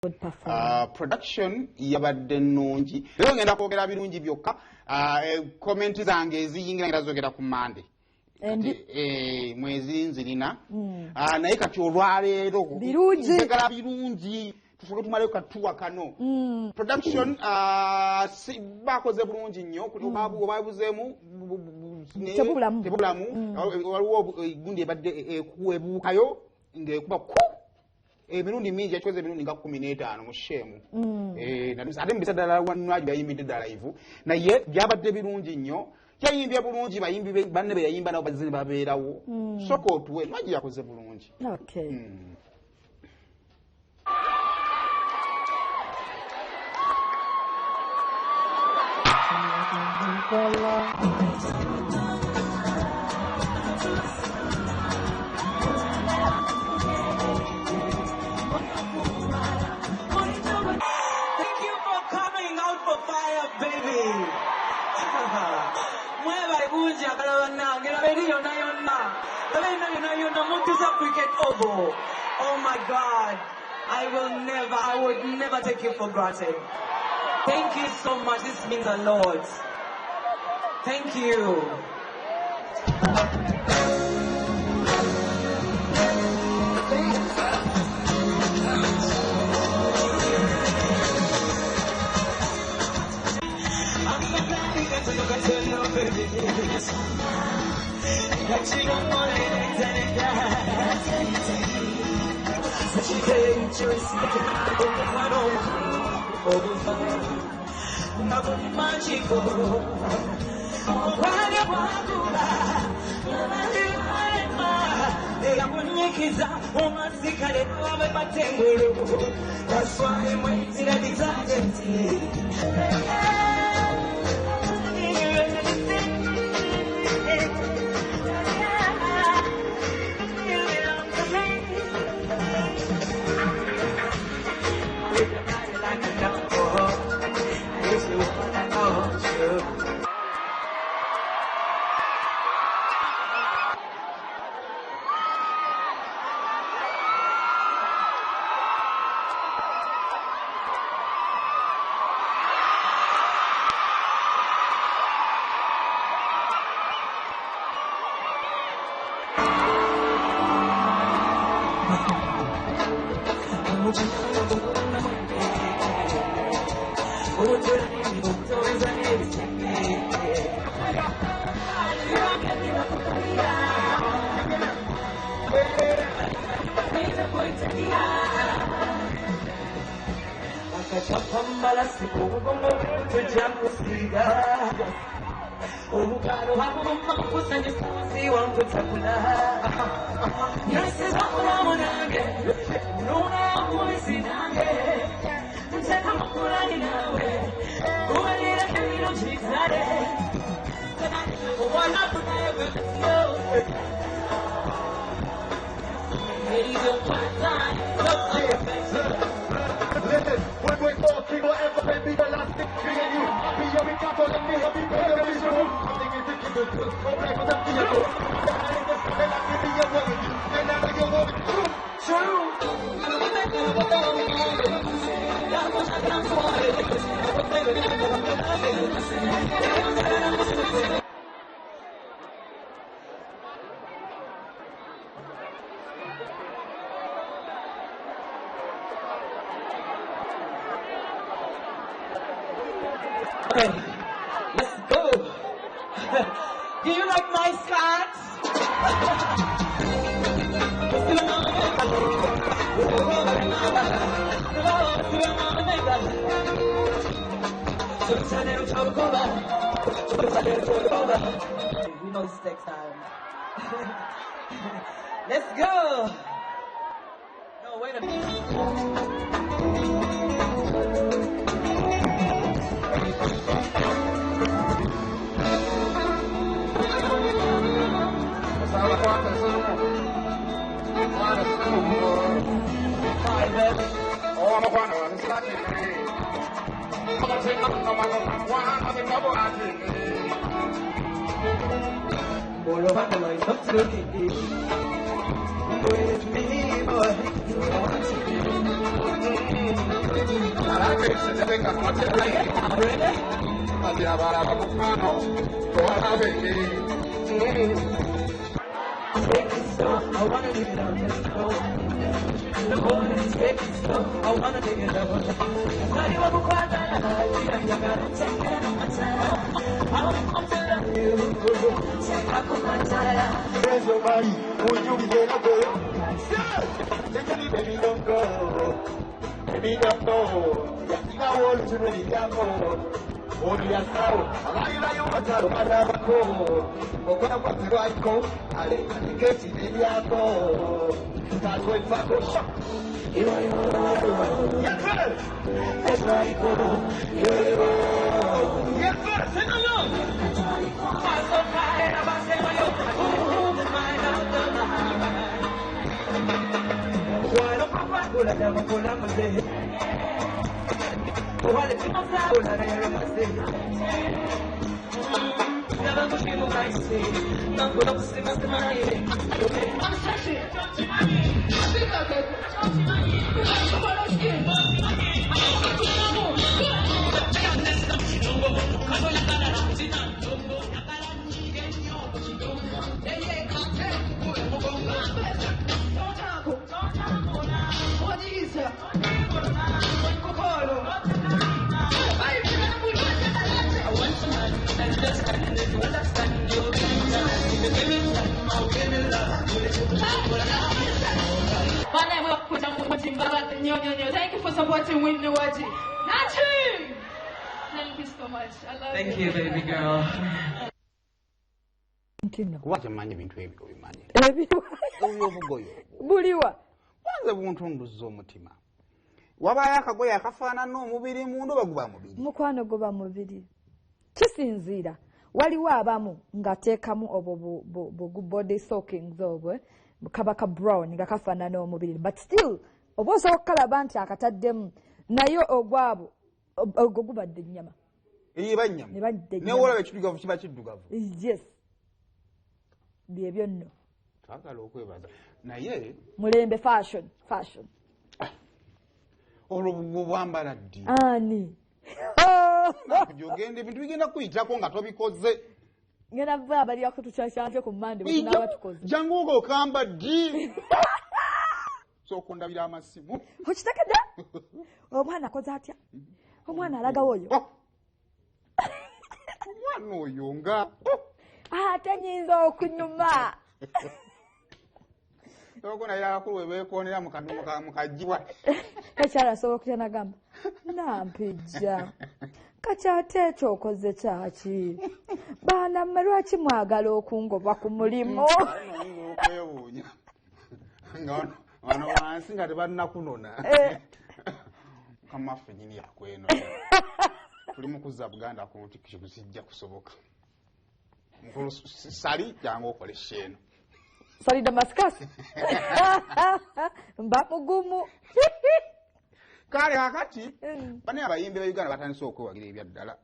Production yabadde nnungi. Lero ngenda kwogera birungi byokka. Comment zange eziyingira ngenda zogera ku Monday. Mwezi nzirina. Naye kati olwaleero njagala birungi tusobola tumale katuwa kano. Production bakoze bulungi nnyo babuzeemu tebulamu waliwo gundi ebadde ekuwebuukayo ng'ekuba emirundi mingi yakoze emirundi nga 15 mu shemu ate mubisadala wanwaji bayimbidde ddala live naye byabadde birungi nnyo yayimbye bulungi bayimbi banne be yayimba nabo bazini babeerawo soko otuwe nwaji yakoze bulungi. Okay. Oh my God, I would never take you for granted. Thank you so much. This means a lot. Thank you. That's why I'm waiting at the Okay, let's go. Do you like my skirts? We know this takes time. Let's go. No, wait a minute. with me, boy. I wanna live it up, let's go. The boy is taking slow. I wanna take it up. Now you have a quiet night. You gotta take it on my time. I'm telling you, take back on my time. There's nobody who you get up with. Baby, don't go. Baby, don't go. You got all to really go. Only a soul, I want to go. Okona kwa kiwako, aliketi baby yako. That's what fuck go. Yes, sir. That's right, go. Yes, sir. Sing along. I'm so tired of saying my own. Mind out the mind. Why don't I go like I'm going to say? Why the people say I'm going to say? Never push me to my say. Not good up to see my money. I'm sexy. Thank you for supporting Whitney Waji. Nachi! Thank you so much. I love Thank you, baby girl. Kuwacha manye bintu ebyo bimanye. Obugoyo. Buliwa. Kwanza buntundu z'omutima. Wabaye akagoye akafaanana n'omubiri mundu baguba mubiri. Mukwano goba mubiri. Kisinziira. Waliwo abamu ngateekamu obwo body soakings obwo kabaka brown nga kafaanana n'omubiri. But still oba osobola okukalaba nti akataddemu naye ogwabo ogwo gubadde ennyama. Eba nnyama. Ne wolaba ekiddugavu kiba kiddugavu. Yes. Byebyo nno. Twagala okwebaza. Naye Mulembe fashion. olwo bwambala ddi. Ani. Kujogenda ebintu bigenda kuyitako nga tobikoze. Ngena vva bali yakutukyakyanke ku Monday bwe tunaba tukoze. Jangu okamba ddi. Sokundabira amasimu. Okitegedde? Omwana akoze atya? Omwana alagawo oyo. Omwana oyo nga. Ate nyinza okunyuma. Okona yakulu webekonera mukajiwa. Kakyala asobola okutya nagamba. Nampijja. Kakyate ekyo okoze kyaki? Baana mmwe lwaki mwagala okungoba ku mulimu? Okwewuunya. Wano wansi nga tebannakunona. Kamaffe nyini yakweno. Tuli mukuza Buganda ku nti kino kijja kusoboka. Mukulu sali jangu okole sheno. Sali Damascus. Mba mugumu. Kale akati bane abayimbi ba Uganda batandise okwewagira ebyaddala.